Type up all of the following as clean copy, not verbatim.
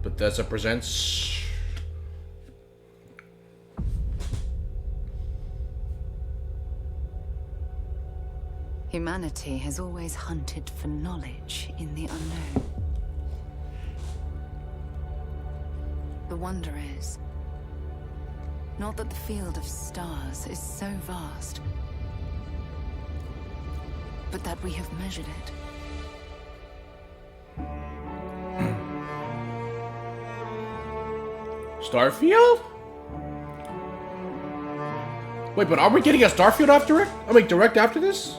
Bethesda presents. Humanity has always hunted for knowledge in the unknown. The wonder is, not that the field of stars is so vast, but that we have measured it. Starfield? Wait, but are we getting a Starfield after it? I mean, direct after this?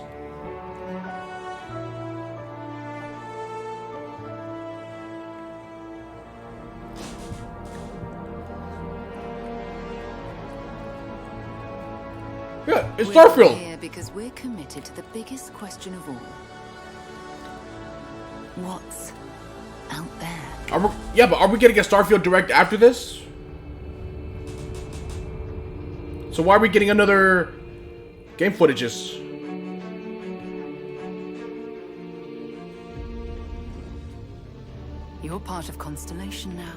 Yeah, it's Starfield. We're here because we're committed to the biggest question of all. What's out there? Yeah, but are we getting a Starfield direct after this? So why are we getting another game footages? You're part of Constellation now.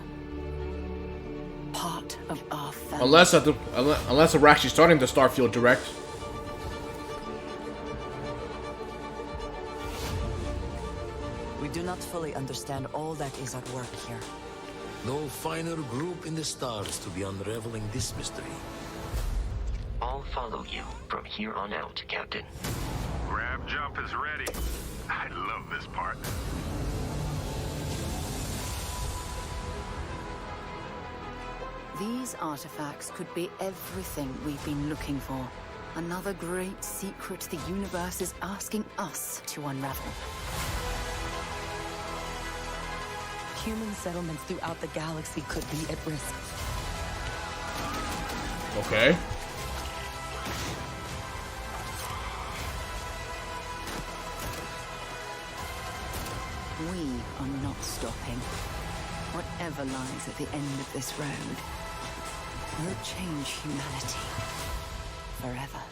Part of our family. Unless we're actually starting the Starfield direct. We do not fully understand all that is at work here. No finer group in the stars to be unraveling this mystery. I'll follow you from here on out, Captain. Grab jump is ready. I love this part. These artifacts could be everything we've been looking for. Another great secret the universe is asking us to unravel. Human settlements throughout the galaxy could be at risk. Okay. We are not stopping. Whatever lies at the end of this road will change humanity forever.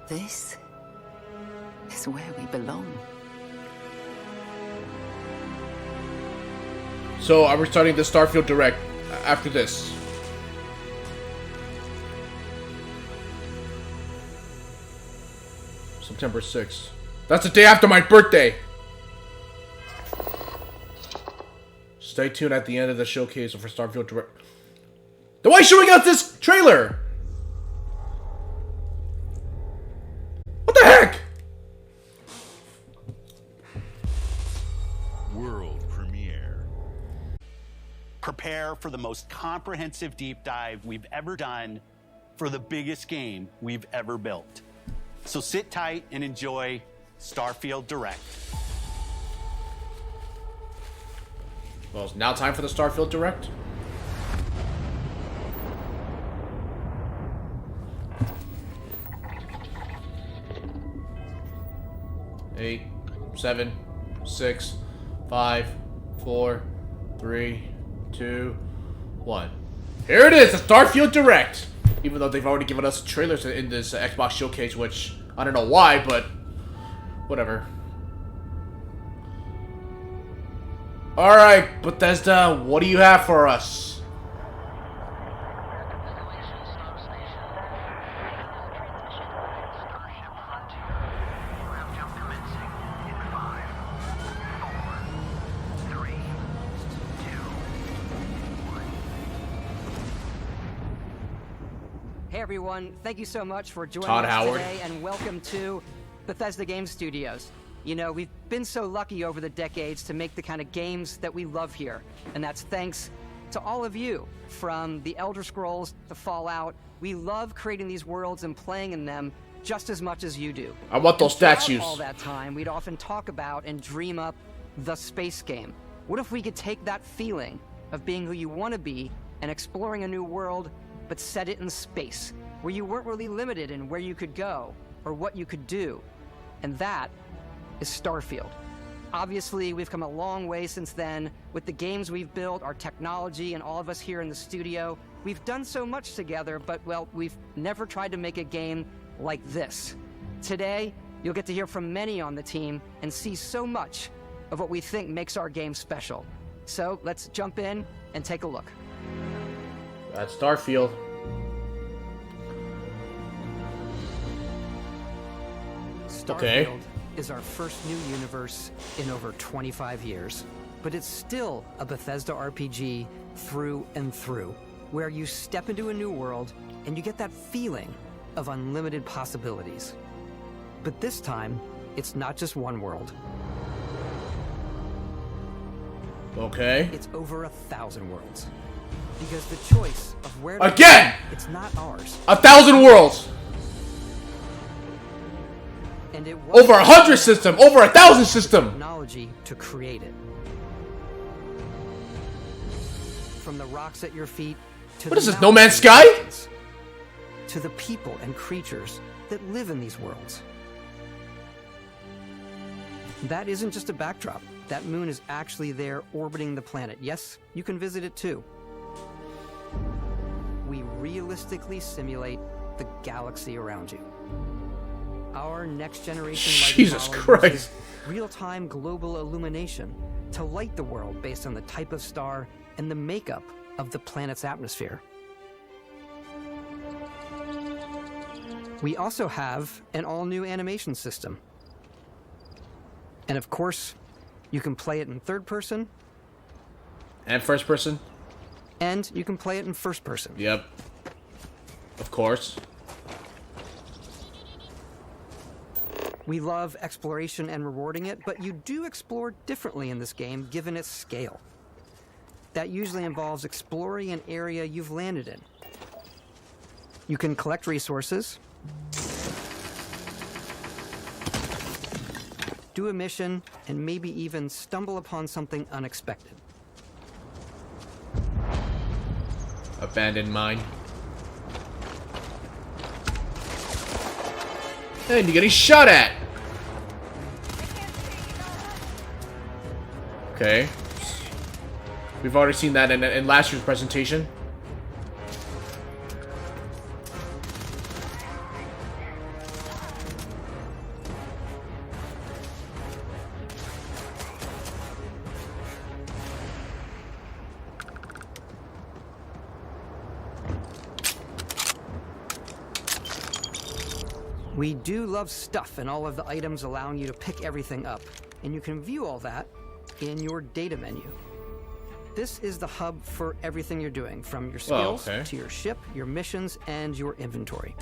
This is where we belong. So are we starting the Starfield direct after this? September 6th. That's the day after my birthday! Stay tuned at the end of the showcase for Starfield direct. Then why are you showing us this trailer? What the heck? World premiere. Prepare for the most comprehensive deep dive we've ever done for the biggest game we've ever built. So sit tight and enjoy Starfield Direct. Well, it's now time for the Starfield direct. Eight, 7, 6, 5, 4, 3, 2, 1. Here it is, the Starfield direct. Even though they've already given us trailers in this Xbox showcase, which I don't know why, but whatever. Alright, Bethesda, what do you have for us? Hey everyone, thank you so much for joining Todd us Howard. today and welcome to Bethesda Game Studios. You know, we've been so lucky over the decades to make the kind of games that we love here, and that's thanks to all of you. From the Elder Scrolls to Fallout, we love creating these worlds and playing in them just as much as you do. I want those And throughout statues. all that time, we'd often talk about and dream up the space game. What if we could take that feeling of being who you want to be and exploring a new world, but set it in space, where you weren't really limited in where you could go or what you could do? And that is Starfield. Obviously, we've come a long way since then with the games we've built, our technology, and all of us here in the studio. We've done so much together, but, well, we've never tried to make a game like this. Today, you'll get to hear from many on the team and see so much of what we think makes our game special. So, let's jump in and take a look. That's Starfield. Starfield is our first new universe in over 25 years. But it's still a Bethesda RPG through and through, where you step into a new world and you get that feeling of unlimited possibilities. But this time, it's not just one world. Okay. It's over 1,000 worlds. Because the choice of where to Again! go, it's not ours. 1,000 worlds! And it was Over 100 system! Over 1,000 system! Technology to create it. From the rocks at your feet to What the is this, No Man's mountains Sky? to the people and creatures that live in these worlds. That isn't just a backdrop. That moon is actually there orbiting the planet. Yes, you can visit it too. We realistically simulate the galaxy around you. Our next generation lighting Jesus technology Christ. uses real-time global illumination to light the world based on the type of star and the makeup of the planet's atmosphere. We also have an all-new animation system. And of course, you can play it in third person. And first person? And you can play it in first person. Yep. Of course. We love exploration and rewarding it, but you do explore differently in this game given its scale. That usually involves exploring an area you've landed in. You can collect resources, do a mission, and maybe even stumble upon something unexpected. Abandoned mine. And you're getting shot at! Okay. We've already seen that in last year's presentation. We do love stuff and all of the items allowing you to pick everything up, and you can view all that in your data menu. This is the hub for everything you're doing, from your skills to your ship, your missions, and your inventory.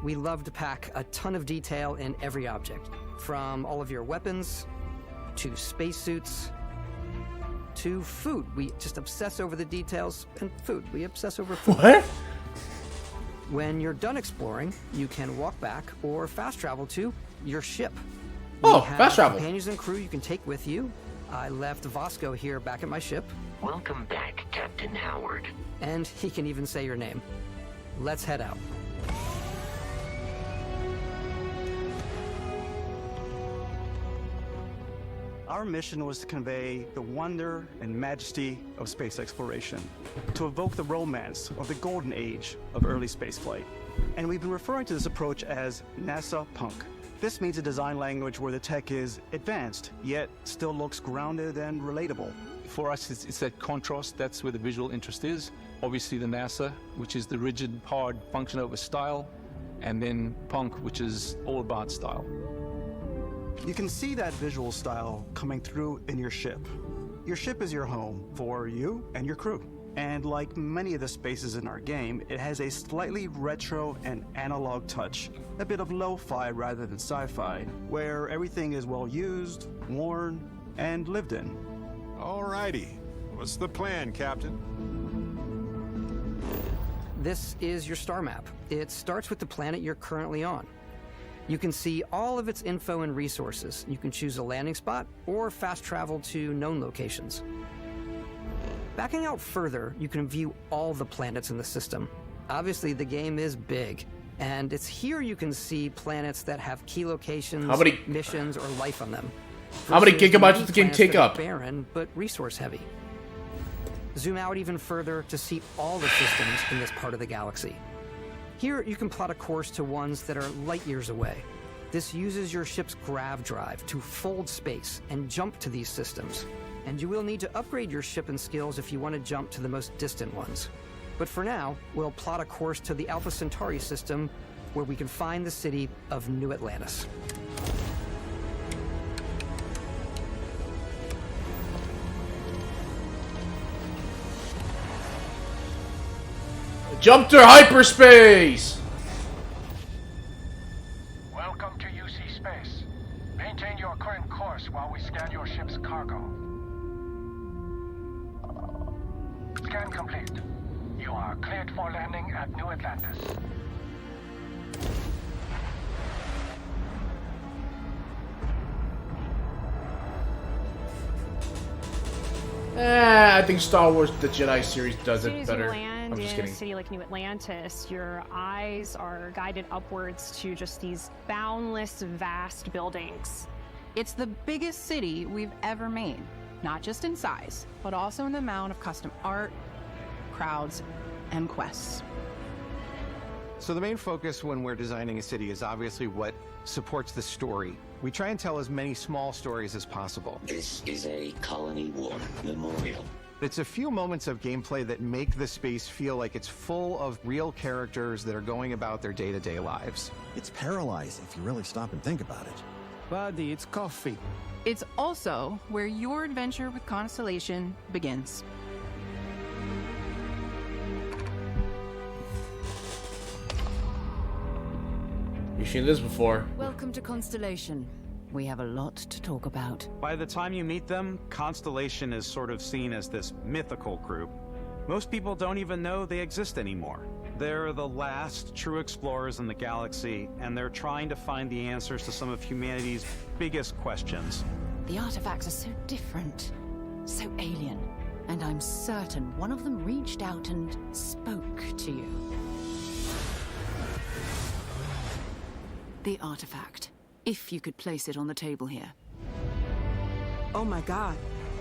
We love to pack a ton of detail in every object, from all of your weapons, to spacesuits, to food. We just obsess over the details, and food. We obsess over food. What? When you're done exploring, you can walk back or fast travel to your ship. Oh, We have fast travel. companions and crew you can take with you. I left Vasco here back at my ship, Welcome back, Captain Howard. and he can even say your name. Let's head out. Our mission was to convey the wonder and majesty of space exploration, to evoke the romance of the golden age of early spaceflight. And we've been referring to this approach as NASA Punk. This means a design language where the tech is advanced, yet still looks grounded and relatable. For us, it's that contrast. That's where the visual interest is. Obviously the NASA, which is the rigid, hard function over style, and then Punk, which is all about style. You can see that visual style coming through in your ship. Your ship is your home for you and your crew. And like many of the spaces in our game, it has a slightly retro and analog touch, a bit of lo-fi rather than sci-fi, where everything is well used, worn, and lived in. Alrighty. What's the plan, Captain? This is your star map. It starts with the planet you're currently on. You can see all of its info and resources. You can choose a landing spot or fast travel to known locations. Backing out further, you can view all the planets in the system. Obviously, the game is big, and it's here you can see planets that have key locations, missions, or life on them. How many versus gigabytes does the game planets take that are up? barren, but resource heavy. Zoom out even further to see all the systems in this part of the galaxy. Here, you can plot a course to ones that are light years away. This uses your ship's grav drive to fold space and jump to these systems. And you will need to upgrade your ship and skills if you want to jump to the most distant ones. But for now, we'll plot a course to the Alpha Centauri system, where we can find the city of New Atlantis. Jump to hyperspace! Welcome to UC Space. Maintain your current course while we scan your ship's cargo. Scan complete. You are cleared for landing at New Atlantis. I think Star Wars The Jedi series does it As better. soon as you land I'm just in kidding. a city like New Atlantis, your eyes are guided upwards to just these boundless, vast buildings. It's the biggest city we've ever made, not just in size, but also in the amount of custom art, crowds, and quests. So the main focus when we're designing a city is obviously what supports the story. We try and tell as many small stories as possible. This is a Colony War memorial. It's a few moments of gameplay that make the space feel like it's full of real characters that are going about their day-to-day lives. It's paralyzing if you really stop and think about it. Buddy, it's coffee. It's also where your adventure with Constellation begins. You've seen this before. Welcome to Constellation. We have a lot to talk about. By the time you meet them, Constellation is sort of seen as this mythical group. Most people don't even know they exist anymore. They're the last true explorers in the galaxy, and they're trying to find the answers to some of humanity's biggest questions. The artifacts are so different, so alien, and I'm certain one of them reached out and spoke to you. The artifact. If you could place it on the table here. Oh my god.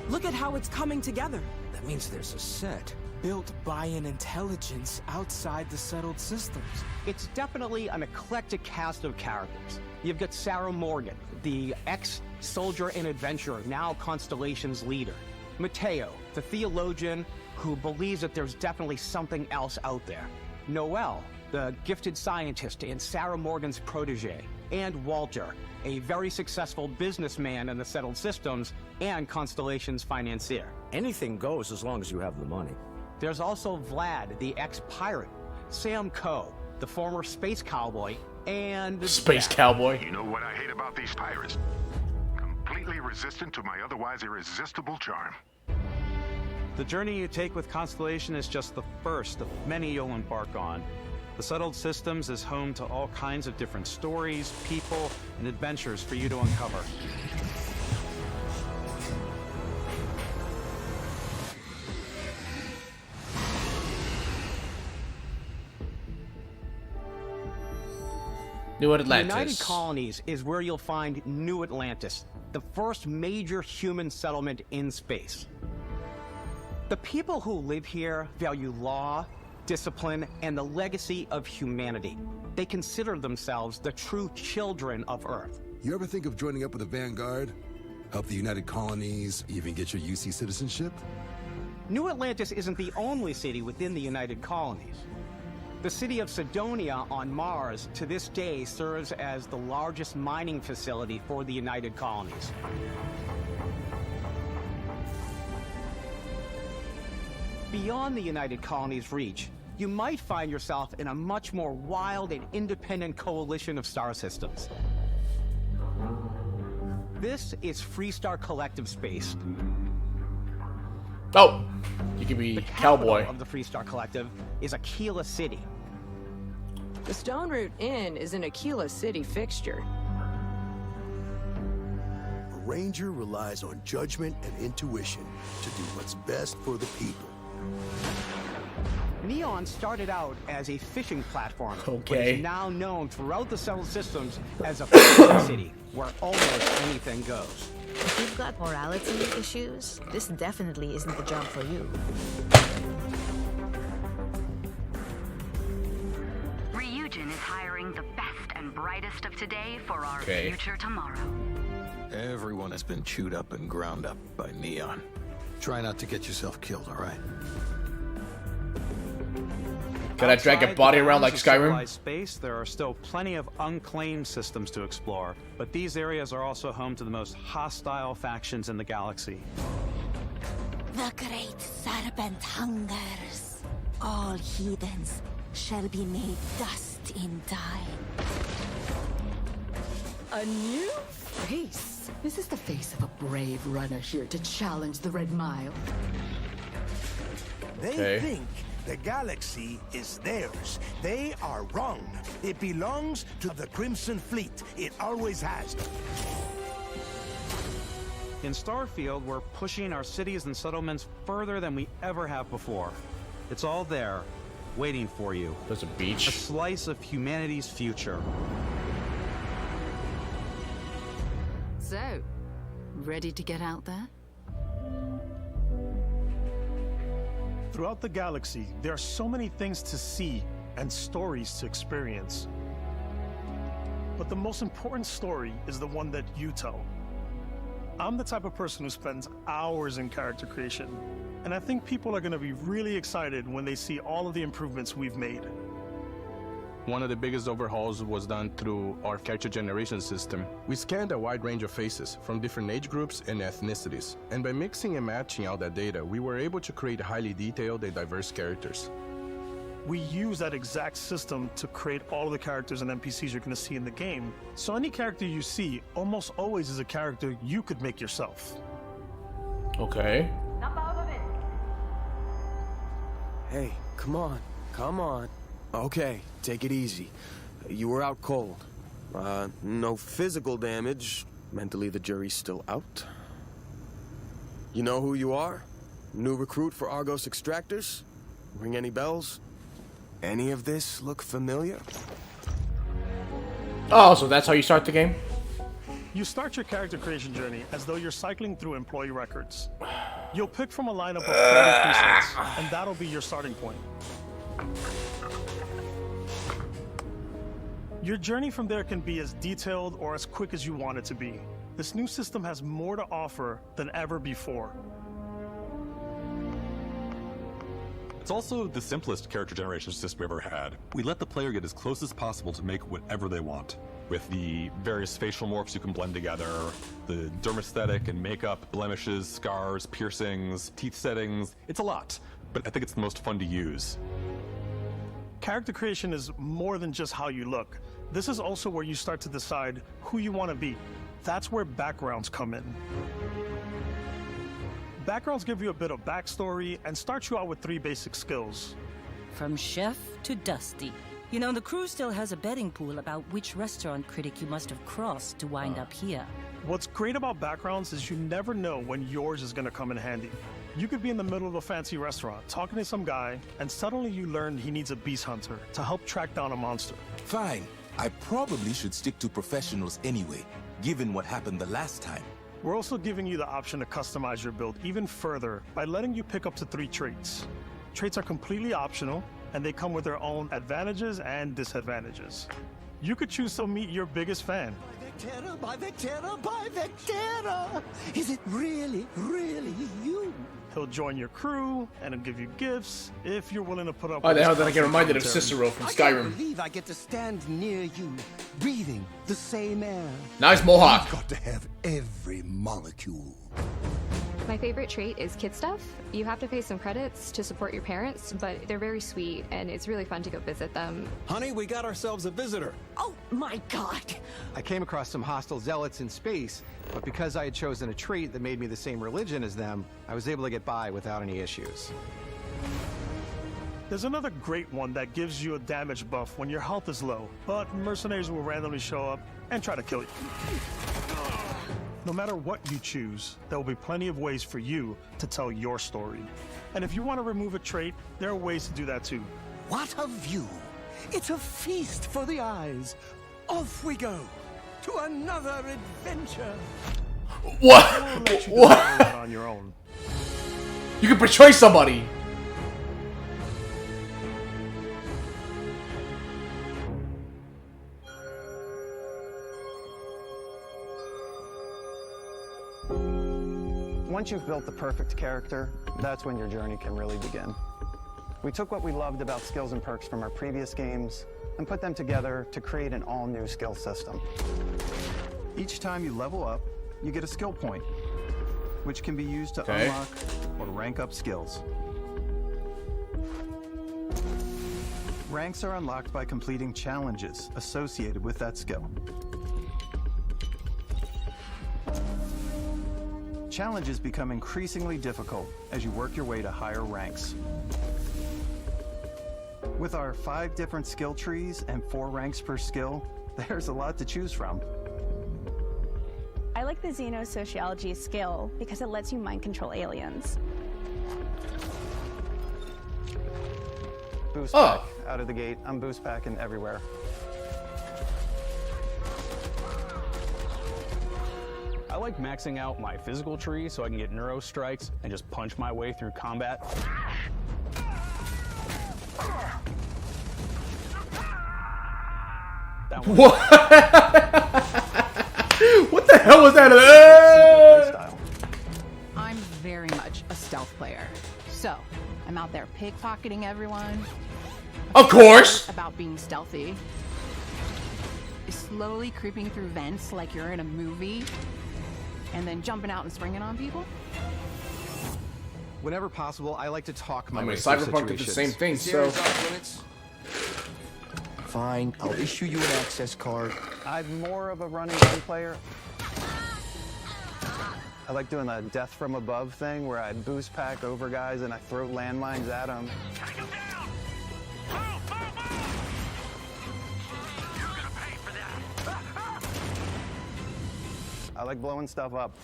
Look at how it's coming together. That means there's a set built by an intelligence outside the settled systems. It's definitely an eclectic cast of characters. You've got Sarah Morgan, the ex-soldier and adventurer, now Constellation's leader. Mateo, the theologian who believes that there's definitely something else out there. Noel, the gifted scientist and Sarah Morgan's protege. And Walter, a very successful businessman in the settled systems and Constellation's financier. Anything goes as long as you have the money. There's also Vlad, the ex-pirate, Sam Coe, the former space cowboy, and... Space cowboy. You know what I hate about these pirates? Completely resistant to my otherwise irresistible charm. The journey you take with Constellation is just the first of many you'll embark on. The Settled Systems is home to all kinds of different stories, people, and adventures for you to uncover. New Atlantis. The United Colonies is where you'll find New Atlantis, the first major human settlement in space. The people who live here value law, discipline, and the legacy of humanity. They consider themselves the true children of Earth. You ever think of joining up with the Vanguard? Help the United Colonies, even get your UC citizenship? New Atlantis isn't the only city within the United Colonies. The city of Sidonia on Mars to this day serves as the largest mining facility for the United Colonies. Beyond the United Colonies' reach, you might find yourself in a much more wild and independent coalition of star systems. This is Freestar Collective Space. Oh, you can be the cowboy. Of the Freestar Collective is Aquila City. The Stone Root Inn is an Aquila City fixture. A ranger relies on judgment and intuition to do what's best for the people. Neon started out as a fishing platform, but Okay. is now known throughout the settled systems as a fishing city where almost anything goes. If you've got morality issues, this definitely isn't the job for you. Ryujin is hiring the best and brightest of today for our Okay. future tomorrow. Everyone has been chewed up and ground up by Neon. Try not to get yourself killed, all right? Can I drag a body around like Skyrim? Civilized space, there are still plenty of unclaimed systems to explore, but these areas are also home to the most hostile factions in the galaxy. The great serpent hungers. All heathens shall be made dust in time. A new face. This is the face of a brave runner here to challenge the Red Mile. They think the galaxy is theirs. They are wrong. It belongs to the Crimson Fleet. It always has. In Starfield, we're pushing our cities and settlements further than we ever have before. It's all there, waiting for you. There's a beach. A slice of humanity's future. So, ready to get out there? Throughout the galaxy, there are so many things to see and stories to experience. But the most important story is the one that you tell. I'm the type of person who spends hours in character creation, and I think people are going to be really excited when they see all of the improvements we've made. One of the biggest overhauls was done through our character generation system. We scanned a wide range of faces from different age groups and ethnicities, and by mixing and matching out that data, we were able to create highly detailed and diverse characters. We use that exact system to create all of the characters and NPCs you're going to see in the game. So any character you see almost always is a character you could make yourself. Okay. Hey, come on, come on. Okay, take it easy. You were out cold. No physical damage. Mentally, the jury's still out. You know who you are? New recruit for Argos Extractors? Ring any bells? Any of this look familiar? Oh, so that's how you start the game? You start your character creation journey as though you're cycling through employee records. You'll pick from a lineup of 40 presets, and that'll be your starting point. Your journey from there can be as detailed or as quick as you want it to be. This new system has more to offer than ever before. It's also the simplest character generation system we ever had. We let the player get as close as possible to make whatever they want. With the various facial morphs you can blend together, the dermesthetic and makeup, blemishes, scars, piercings, teeth settings, it's a lot. But I think it's the most fun to use. Character creation is more than just how you look. This is also where you start to decide who you want to be. That's where backgrounds come in. Backgrounds give you a bit of backstory and start you out with 3 basic skills. From chef to Dusty. You know, the crew still has a betting pool about which restaurant critic you must have crossed to wind up here. What's great about backgrounds is you never know when yours is going to come in handy. You could be in the middle of a fancy restaurant talking to some guy, and suddenly you learn he needs a beast hunter to help track down a monster. Fine. I probably should stick to professionals anyway, given what happened the last time. We're also giving you the option to customize your build even further by letting you pick up to 3 traits. Traits are completely optional, and they come with their own advantages and disadvantages. You could choose to meet your biggest fan. By the terror, by the terror! Is it really, really you? He'll join your crew, and he'll give you gifts if you're willing to put up. Why the hell did I get reminded of Cicero from I can't Skyrim? believe I get to stand near you, breathing the same air. Nice mohawk. You've got to have every molecule. My favorite trait is kid stuff. You have to pay some credits to support your parents, but they're very sweet, and it's really fun to go visit them. Honey, we got ourselves a visitor. Oh my god! I came across some hostile zealots in space, but because I had chosen a trait that made me the same religion as them, I was able to get by without any issues. There's another great one that gives you a damage buff when your health is low, but mercenaries will randomly show up and try to kill you. No matter what you choose, there will be plenty of ways for you to tell your story. And if you want to remove a trait, there are ways to do that too. What a view! It's a feast for the eyes. Off we go to another adventure. What? What? On your own. You can portray somebody. Once you've built the perfect character, that's when your journey can really begin. We took what we loved about skills and perks from our previous games and put them together to create an all-new skill system. Each time you level up, you get a skill point, which can be used to unlock or rank up skills. Ranks are unlocked by completing challenges associated with that skill. Challenges become increasingly difficult as you work your way to higher ranks. With our 5 different skill trees and 4 ranks per skill, there's a lot to choose from. I like the Xenosociology skill because it lets you mind control aliens. Boost pack out of the gate. I'm boost packing everywhere. I like maxing out my physical tree so I can get neuro strikes and just punch my way through combat. What? What the hell was that? I'm very much a stealth player. So, I'm out there pickpocketing everyone. Of course! About being stealthy. Slowly creeping through vents like you're in a movie. And then jumping out and springing on people. Whenever possible, I like to talk my way through Cyberpunk did the same thing, so... Fine, I'll issue you an access card. I'm more of a running gun player. I like doing the death from above thing where I boost pack over guys and I throw landmines at them. I like blowing stuff up.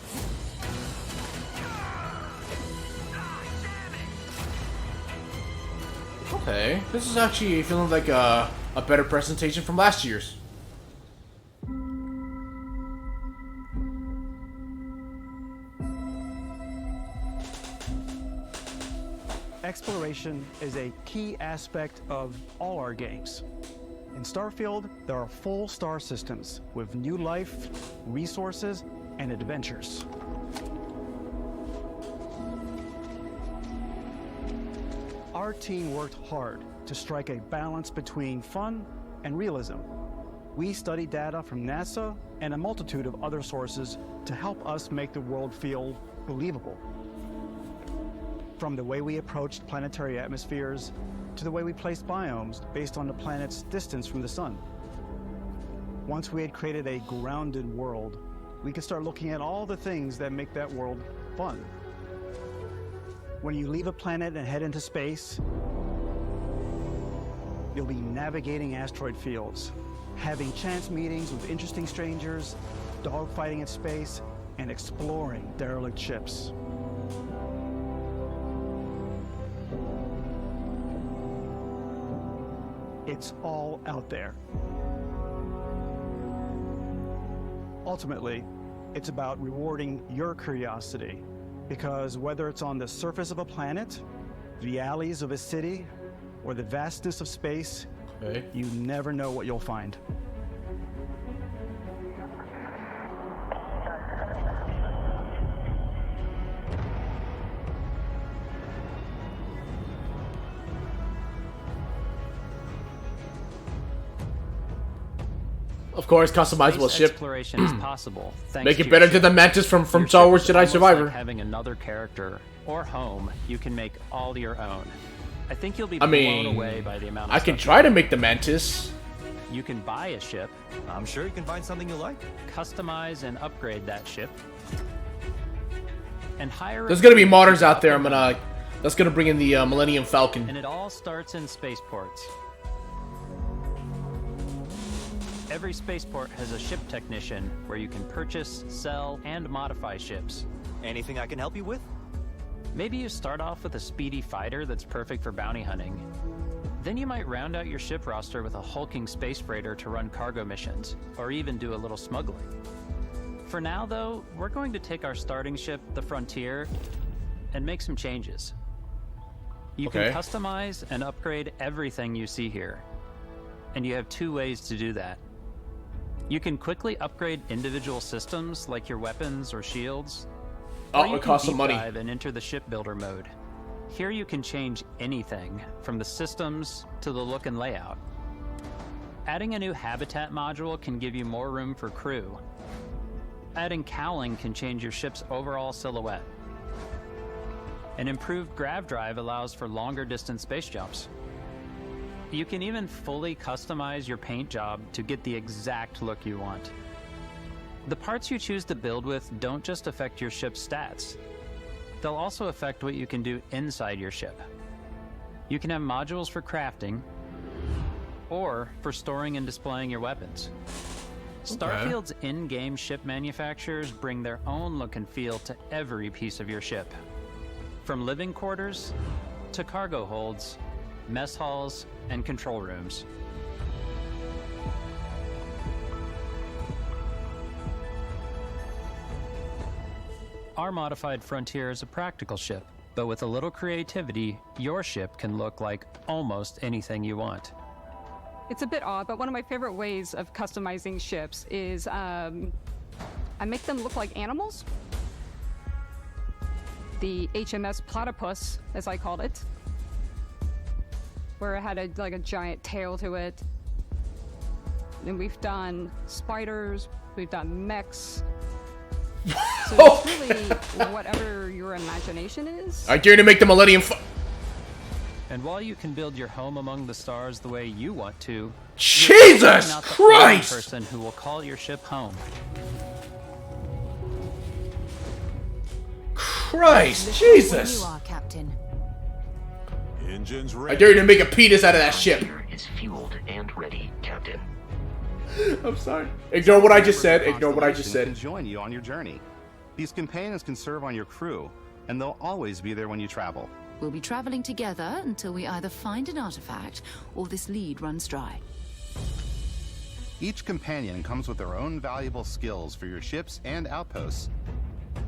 Okay, this is actually feeling like a better presentation from last year's. Exploration is a key aspect of all our games. In Starfield, there are full star systems with new life, resources, and adventures. Our team worked hard to strike a balance between fun and realism. We studied data from NASA and a multitude of other sources to help us make the world feel believable. From the way we approached planetary atmospheres to the way we placed biomes based on the planet's distance from the sun. Once we had created a grounded world, we could start looking at all the things that make that world fun. When you leave a planet and head into space, you'll be navigating asteroid fields, having chance meetings with interesting strangers, dogfighting in space, and exploring derelict ships. It's all out there. Ultimately, it's about rewarding your curiosity, because whether it's on the surface of a planet, the alleys of a city, or the vastness of space, you never know what you'll find. Of course, customizable ship. Exploration is possible. Make it better than the Mantis from Star Wars Jedi Survivor. Like having another character or home you can make all your own. I think you'll be blown away by the amount of I can try to make the Mantis. You can buy a ship. I'm sure you can find something you like. Customize and upgrade that ship. And hire. There's gonna be modders out there. That's gonna bring in the Millennium Falcon. And it all starts in spaceports. Every spaceport has a ship technician where you can purchase, sell, and modify ships. Anything I can help you with? Maybe you start off with a speedy fighter that's perfect for bounty hunting. Then you might round out your ship roster with a hulking space freighter to run cargo missions, or even do a little smuggling. For now, though, we're going to take our starting ship, the Frontier, and make some changes. You can customize and upgrade everything you see here, and you have 2 ways to do that. You can quickly upgrade individual systems like your weapons or shields, or you it costs can some money. dive and enter the shipbuilder mode. Here you can change anything, from the systems to the look and layout. Adding a new habitat module can give you more room for crew. Adding cowling can change your ship's overall silhouette. An improved grav drive allows for longer distance space jumps. You can even fully customize your paint job to get the exact look you want. The parts you choose to build with don't just affect your ship's stats. They'll also affect what you can do inside your ship. You can have modules for crafting, or for storing and displaying your weapons. Starfield's in-game ship manufacturers bring their own look and feel to every piece of your ship. From living quarters to cargo holds, mess halls, and control rooms. Our modified Frontier is a practical ship, but with a little creativity, your ship can look like almost anything you want. It's a bit odd, but one of my favorite ways of customizing ships is I make them look like animals. The HMS Platypus, as I called it, where it had a giant tail to it. And we've done spiders, we've done mechs. So it's really whatever your imagination is. I dare you to make the Millennium And while you can build your home among the stars the way you want to, Jesus you're not the only Christ! person who will call your ship home. Christ, Jesus! You are, Captain. Engines I ready. dare you to make a penis out of that ship. Is fueled and ready, Captain. I'm sorry. Ignore what I just said. Ignore what I just said. Can join you on your journey. These companions can serve on your crew, and they'll always be there when you travel. We'll be traveling together until we either find an artifact or this lead runs dry. Each companion comes with their own valuable skills for your ships and outposts,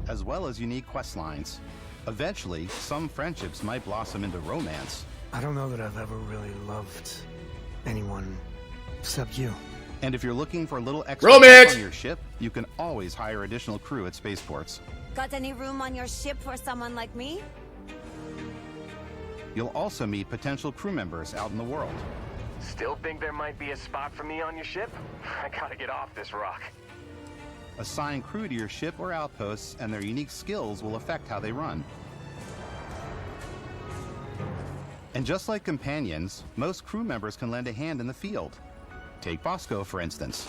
as well as unique quest lines. Eventually, some friendships might blossom into romance. I don't know that I've ever really loved anyone except you. And if you're looking for a little extra romance on your ship, you can always hire additional crew at spaceports. Got any room on your ship for someone like me? You'll also meet potential crew members out in the world. Still think there might be a spot for me on your ship? I gotta get off this rock. Assign crew to your ship or outposts, and their unique skills will affect how they run. And just like companions, most crew members can lend a hand in the field. Take Bosco, for instance.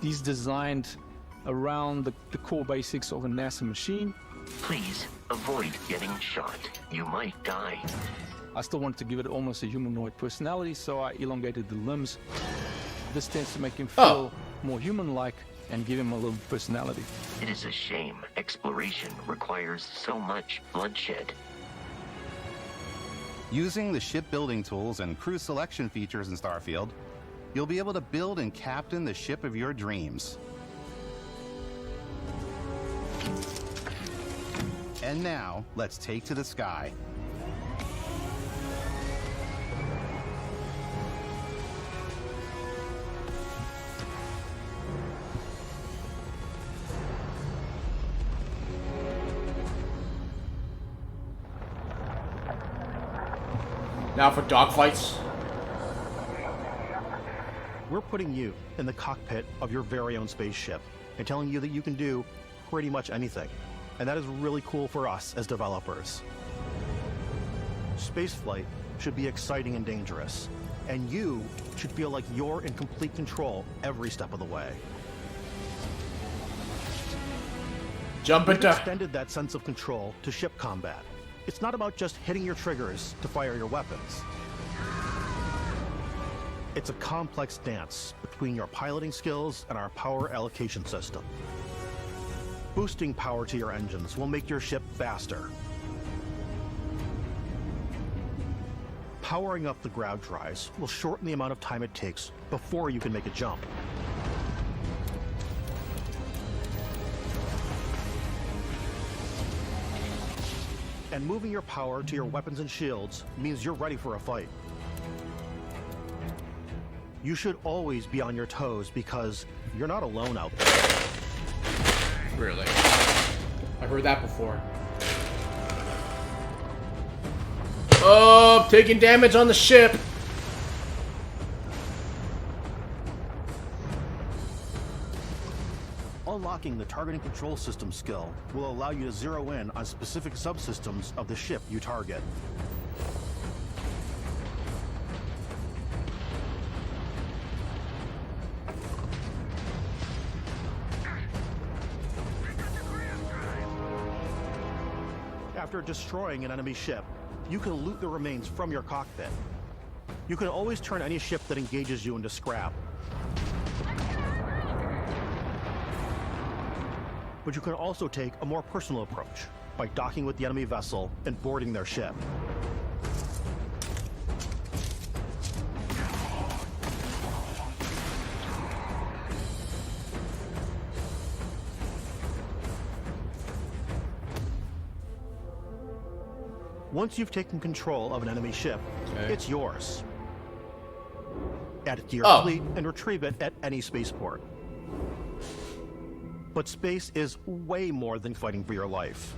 He's designed around the core basics of a NASA machine. Please avoid getting shot. You might die. I still wanted to give it almost a humanoid personality, so I elongated the limbs. This tends to make him feel more human-like and give him a little personality. It is a shame. Exploration requires so much bloodshed. Using the shipbuilding tools and crew selection features in Starfield, you'll be able to build and captain the ship of your dreams. And now, let's take to the sky. Now for dogfights. We're putting you in the cockpit of your very own spaceship and telling you that you can do pretty much anything. And that is really cool for us as developers. Spaceflight should be exciting and dangerous, and you should feel like you're in complete control every step of the way. Jump We've into... extended that sense of control to ship combat. It's not about just hitting your triggers to fire your weapons. It's a complex dance between your piloting skills and our power allocation system. Boosting power to your engines will make your ship faster. Powering up the grav drives will shorten the amount of time it takes before you can make a jump. And moving your power to your weapons and shields means you're ready for a fight. You should always be on your toes because you're not alone out there. Really? I've heard that before. Oh, taking damage on the ship. Unlocking the targeting control system skill will allow you to zero in on specific subsystems of the ship you target. After destroying an enemy ship, you can loot the remains from your cockpit. You can always turn any ship that engages you into scrap. But you can also take a more personal approach by docking with the enemy vessel and boarding their ship. Once you've taken control of an enemy ship, it's yours. Add it to your fleet and retrieve it at any spaceport. But space is way more than fighting for your life.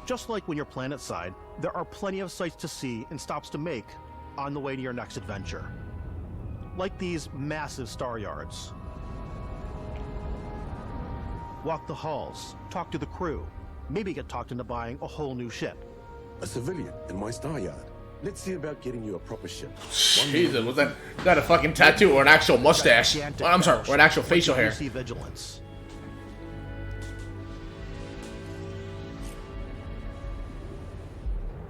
Just like when you're planetside, there are plenty of sights to see and stops to make on the way to your next adventure. Like these massive star yards. Walk the halls, talk to the crew, maybe get talked into buying a whole new ship. A civilian in my star yard. Let's see about getting you a proper ship. Jesus, was that a fucking tattoo or an actual mustache? Oh, I'm sorry, or an actual facial hair. Vigilance.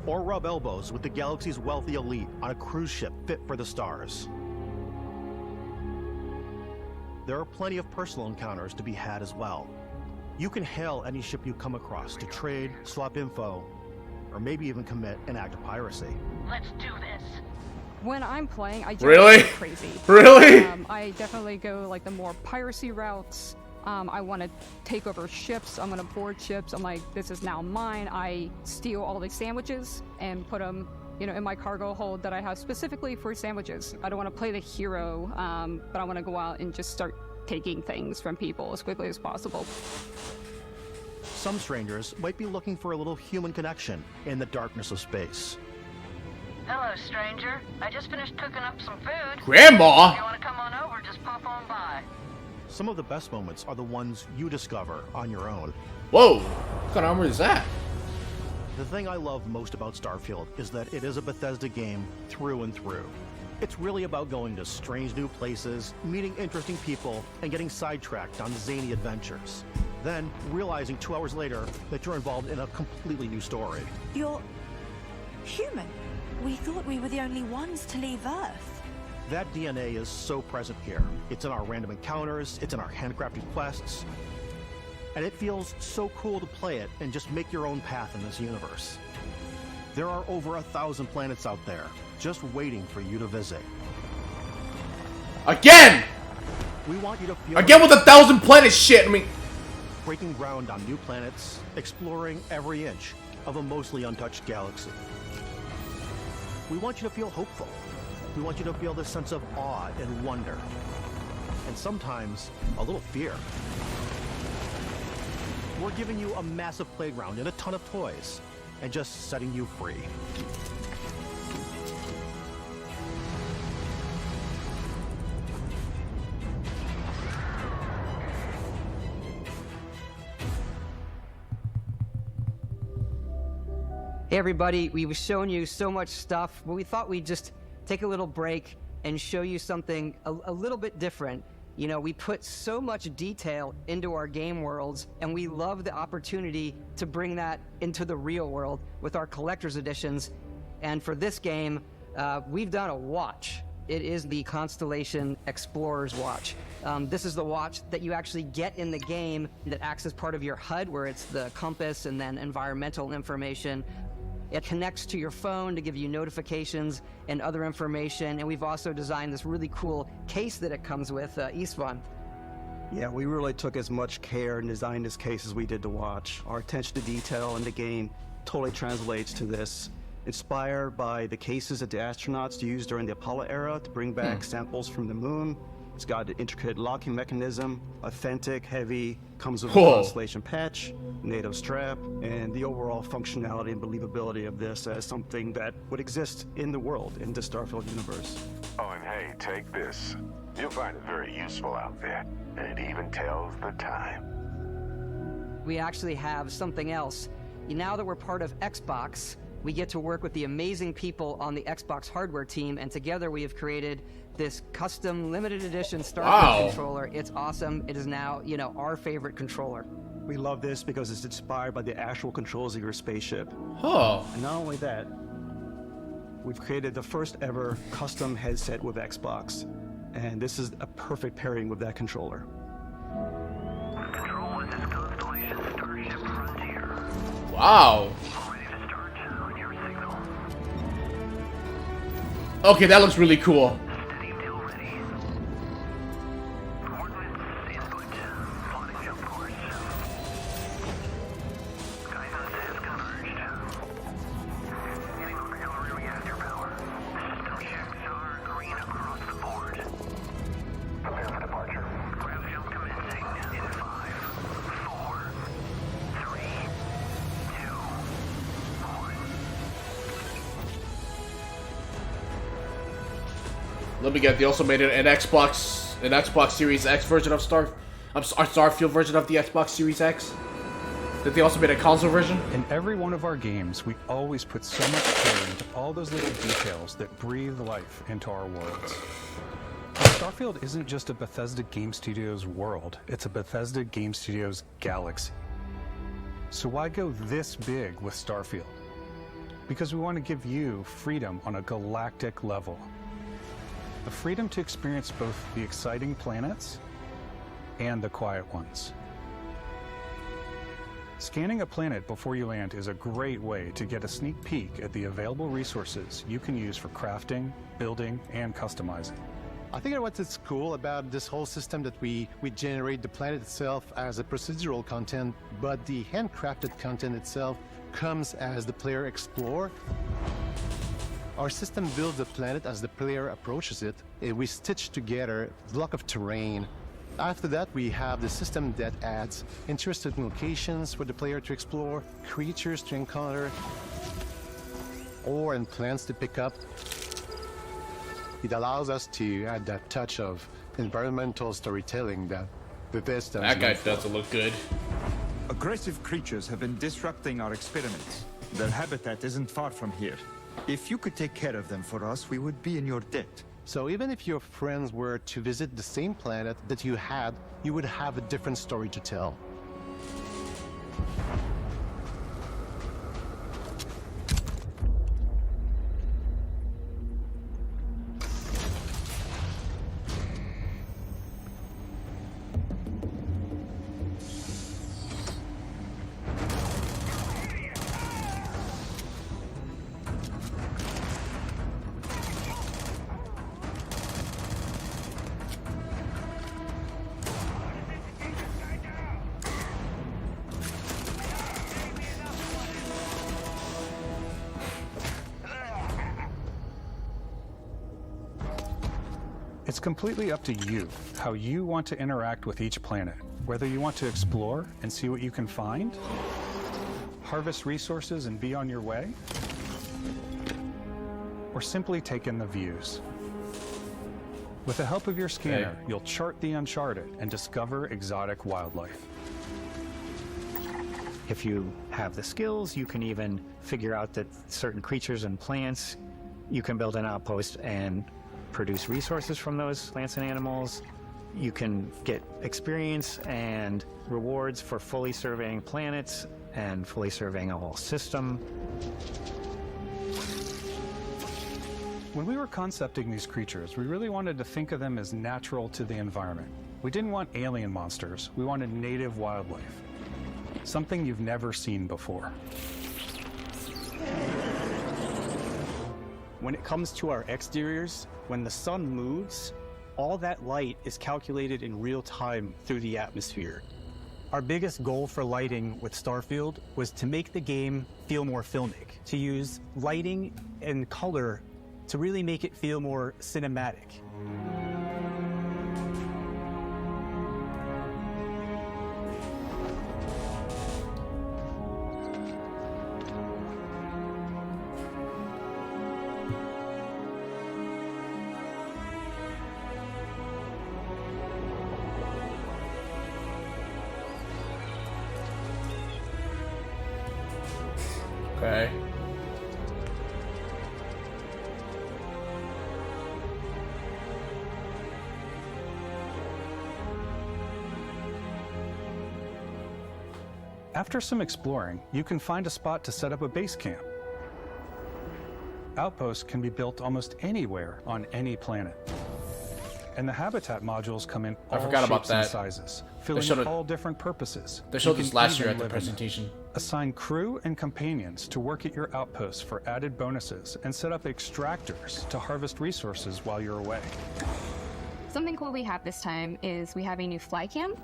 Or rub elbows with the galaxy's wealthy elite on a cruise ship fit for the stars. There are plenty of personal encounters to be had as well. You can hail any ship you come across to trade, swap info, or maybe even commit an act of piracy. Let's do this. When I'm playing, I Really? go crazy. Really? I definitely go like the more piracy routes. I want to take over ships. I'm going to board ships. I'm like, this is now mine. I steal all the sandwiches and put them, you know, in my cargo hold that I have specifically for sandwiches. I don't want to play the hero, but I want to go out and just start taking things from people as quickly as possible. Some strangers might be looking for a little human connection in the darkness of space. Hello, stranger. I just finished cooking up some food. Grandma! If you want to come on over, just pop on by. Some of the best moments are the ones you discover on your own. Whoa! What kind of armor is that? The thing I love most about Starfield is that it is a Bethesda game through and through. It's really about going to strange new places, meeting interesting people, and getting sidetracked on zany adventures. Then, realizing 2 hours later that you're involved in a completely new story. You're human. We thought we were the only ones to leave Earth. That DNA is so present here. It's in our random encounters, it's in our handcrafted quests, and it feels so cool to play it and just make your own path in this universe. There are over 1,000 planets out there, just waiting for you to visit. Again! We want you to feel Again with 1,000 planet shit, I mean... breaking ground on new planets, exploring every inch of a mostly untouched galaxy. We want you to feel hopeful. We want you to feel this sense of awe and wonder. And sometimes, a little fear. We're giving you a massive playground and a ton of toys, and just setting you free. Hey everybody, we've shown you so much stuff, but we thought we'd just take a little break and show you something a little bit different. You know, we put so much detail into our game worlds, and we love the opportunity to bring that into the real world with our collector's editions. And for this game, we've done a watch. It is the Constellation Explorer's Watch. This is the watch that you actually get in the game that acts as part of your HUD, where it's the compass and then environmental information. It connects to your phone to give you notifications and other information, and we've also designed this really cool case that it comes with, Istvan. Yeah, we really took as much care in designing this case as we did to watch. Our attention to detail in the game totally translates to this. Inspired by the cases that the astronauts used during the Apollo era to bring back samples from the moon. It's got an intricate locking mechanism, authentic, heavy, comes with a Constellation patch, NATO strap, and the overall functionality and believability of this as something that would exist in the world, in the Starfield universe. Oh, and hey, take this. You'll find it very useful out there, and it even tells the time. We actually have something else. Now that we're part of Xbox, we get to work with the amazing people on the Xbox hardware team, and together we have created this custom limited edition Starfield controller. It's awesome. It is now, you know, our favorite controller. We love this because it's inspired by the actual controls of your spaceship. Huh. And not only that, we've created the first ever custom headset with Xbox. And this is a perfect pairing with that controller. Control is this Constellation Starship Frontier. Wow. Okay, that looks really cool. Let me get. They also made an Xbox Series X version of Starfield version of the Xbox Series X. Did they also made a console version? In every one of our games, we always put so much care into all those little details that breathe life into our worlds. But Starfield isn't just a Bethesda Game Studios world; it's a Bethesda Game Studios galaxy. So why go this big with Starfield? Because we want to give you freedom on a galactic level. The freedom to experience both the exciting planets and the quiet ones. Scanning a planet before you land is a great way to get a sneak peek at the available resources you can use for crafting, building, and customizing. I think what's cool about this whole system that we generate the planet itself as a procedural content, but the handcrafted content itself comes as the player explore. Our system builds the planet as the player approaches it. We stitch together a block of terrain. After that, we have the system that adds interesting locations for the player to explore, creatures to encounter, ore and plants to pick up. It allows us to add that touch of environmental storytelling that Bethesda. That guy doesn't look good. Aggressive creatures have been disrupting our experiments. Their habitat isn't far from here. If you could take care of them for us, we would be in your debt. So even if your friends were to visit the same planet that you had, you would have a different story to tell. It's completely up to you how you want to interact with each planet, whether you want to explore and see what you can find, harvest resources and be on your way, or simply take in the views. With the help of your scanner, you'll chart the uncharted and discover exotic wildlife. If you have the skills, you can even figure out that certain creatures and plants, you can build an outpost and produce resources from those plants and animals. You can get experience and rewards for fully surveying planets and fully surveying a whole system. When we were concepting these creatures, we really wanted to think of them as natural to the environment. We didn't want alien monsters, we wanted native wildlife. Something you've never seen before. When it comes to our exteriors, when the sun moves, all that light is calculated in real time through the atmosphere. Our biggest goal for lighting with Starfield was to make the game feel more filmic, to use lighting and color to really make it feel more cinematic. Okay. After some exploring, you can find a spot to set up a base camp. Outposts can be built almost anywhere on any planet. And the habitat modules come in all forgot about shapes and that. sizes, They filling showed it- all different purposes. They showed You this can last year even at the live in them. presentation. Assign crew and companions to work at your outposts for added bonuses, and set up extractors to harvest resources while you're away. Something cool we have this time is we have a new fly cam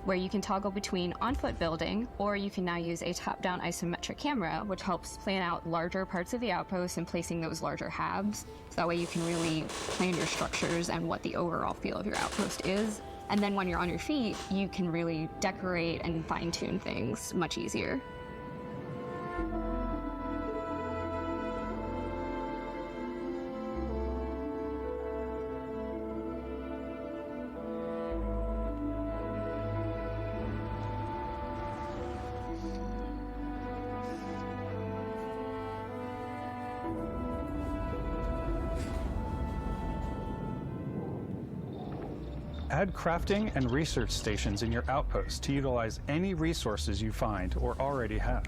where you can toggle between on-foot building, or you can now use a top-down isometric camera, which helps plan out larger parts of the outpost and placing those larger habs. So that way you can really plan your structures and what the overall feel of your outpost is. And then when you're on your feet, you can really decorate and fine-tune things much easier. Add crafting and research stations in your outposts to utilize any resources you find or already have.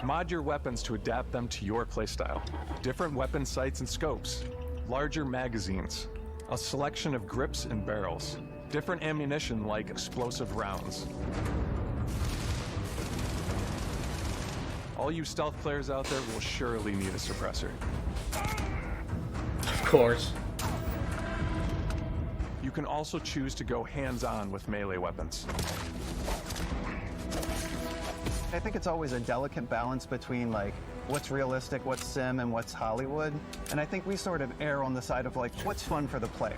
Mod your weapons to adapt them to your playstyle. Different weapon sights and scopes, larger magazines, a selection of grips and barrels, different ammunition like explosive rounds. All you stealth players out there will surely need a suppressor. Of course. You can also choose to go hands-on with melee weapons. I think it's always a delicate balance between like what's realistic, what's sim, and what's Hollywood. And I think we sort of err on the side of like what's fun for the player.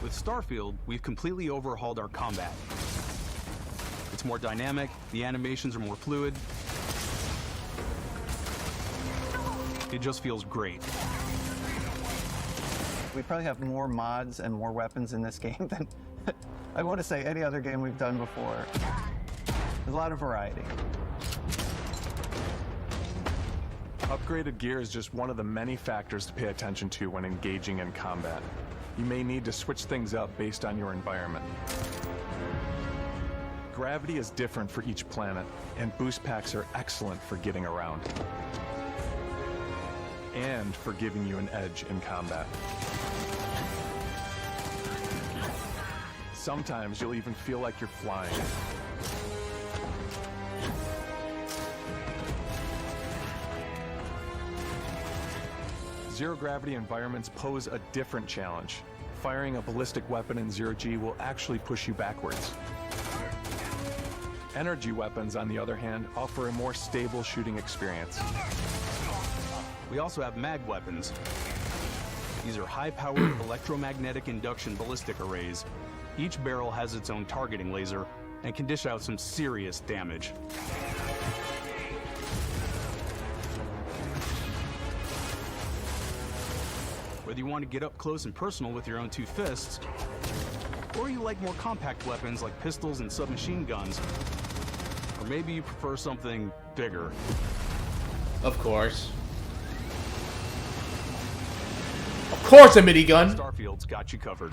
With Starfield, we've completely overhauled our combat. It's more dynamic, the animations are more fluid. It just feels great. We probably have more mods and more weapons in this game than I want to say any other game we've done before. There's a lot of variety. Upgraded gear is just one of the many factors to pay attention to when engaging in combat. You may need to switch things up based on your environment. Gravity is different for each planet, and boost packs are excellent for getting around. And for giving you an edge in combat. Sometimes you'll even feel like you're flying. Zero-gravity environments pose a different challenge. Firing a ballistic weapon in zero-G will actually push you backwards. Energy weapons, on the other hand, offer a more stable shooting experience. We also have mag weapons. These are high-powered electromagnetic induction ballistic arrays. Each barrel has its own targeting laser and can dish out some serious damage. Whether you want to get up close and personal with your own two fists, or you like more compact weapons like pistols and submachine guns, or maybe you prefer something bigger. Of course. Of course, a minigun. Starfield's got you covered.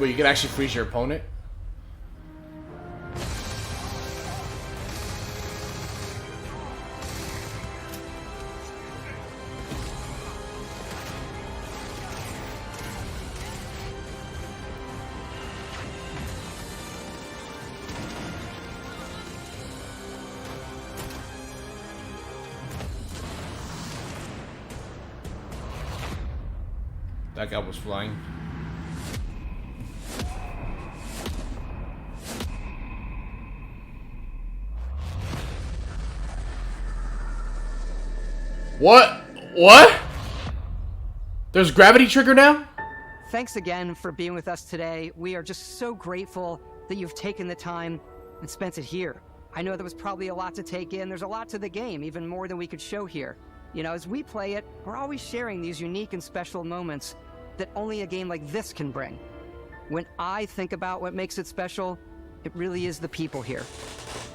Wait, you can actually freeze your opponent? That guy was flying. What? What? There's gravity trigger now? Thanks again for being with us today. We are just so grateful that you've taken the time and spent it here. I know there was probably a lot to take in. There's a lot to the game, even more than we could show here. You know, as we play it, we're always sharing these unique and special moments that only a game like this can bring. When I think about what makes it special, it really is the people here.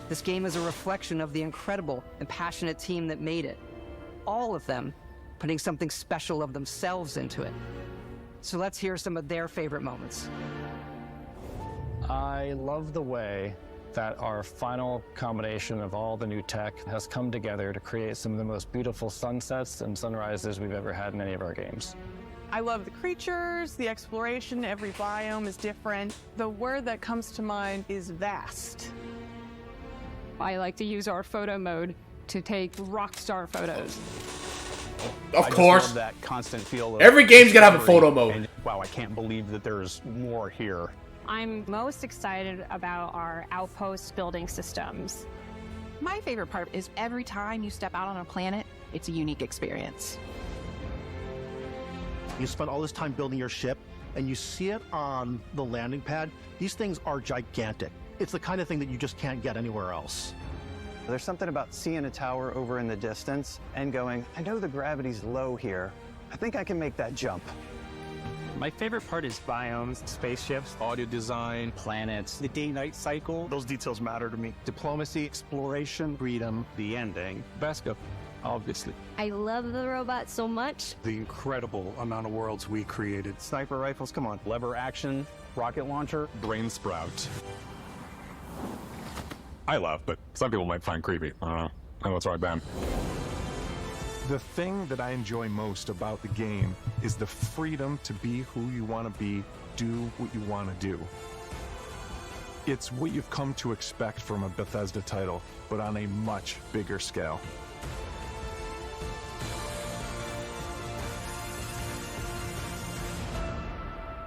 This game is a reflection of the incredible and passionate team that made it. All of them putting something special of themselves into it. So let's hear some of their favorite moments. I love the way that our final combination of all the new tech has come together to create some of the most beautiful sunsets and sunrises we've ever had in any of our games. I love the creatures, the exploration, every biome is different. The word that comes to mind is vast. I like to use our photo mode to take rock star photos. Of course. I just love that constant feel of every game's gonna have a discovery, photo mode. and, wow, I can't believe that there's more here. I'm most excited about our outpost building systems. My favorite part is every time you step out on a planet, it's a unique experience. You spend all this time building your ship, and you see it on the landing pad. These things are gigantic. It's the kind of thing that you just can't get anywhere else. There's something about seeing a tower over in the distance and going, I know the gravity's low here. I think I can make that jump. My favorite part is biomes, spaceships, Audio design, planets. The day-night cycle. Those details matter to me. Diplomacy, exploration, freedom, the ending. Basco, obviously. I love the robot so much. The incredible amount of worlds we created. Sniper rifles, come on. Lever action, rocket launcher, Brain sprout. I love, but some people might find creepy. I don't know. I know it's right, Ben. The thing that I enjoy most about the game is the freedom to be who you want to be, do what you want to do. It's what you've come to expect from a Bethesda title, but on a much bigger scale.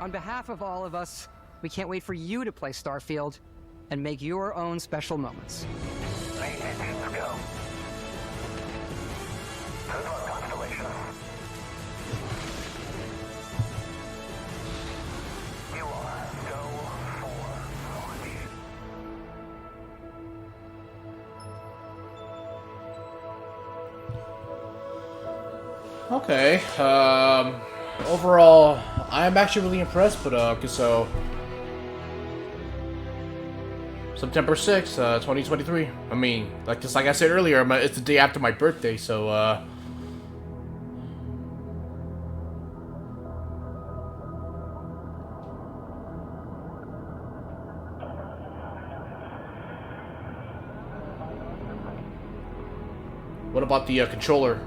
On behalf of all of us, we can't wait for you to play Starfield and make your own special moments. Let's go. Good luck, Constellation. You are go for launch. Okay. Overall, I'm actually really impressed, but okay, so September 6th, 2023. I mean, like I said earlier, it's the day after my birthday, so what about the controller?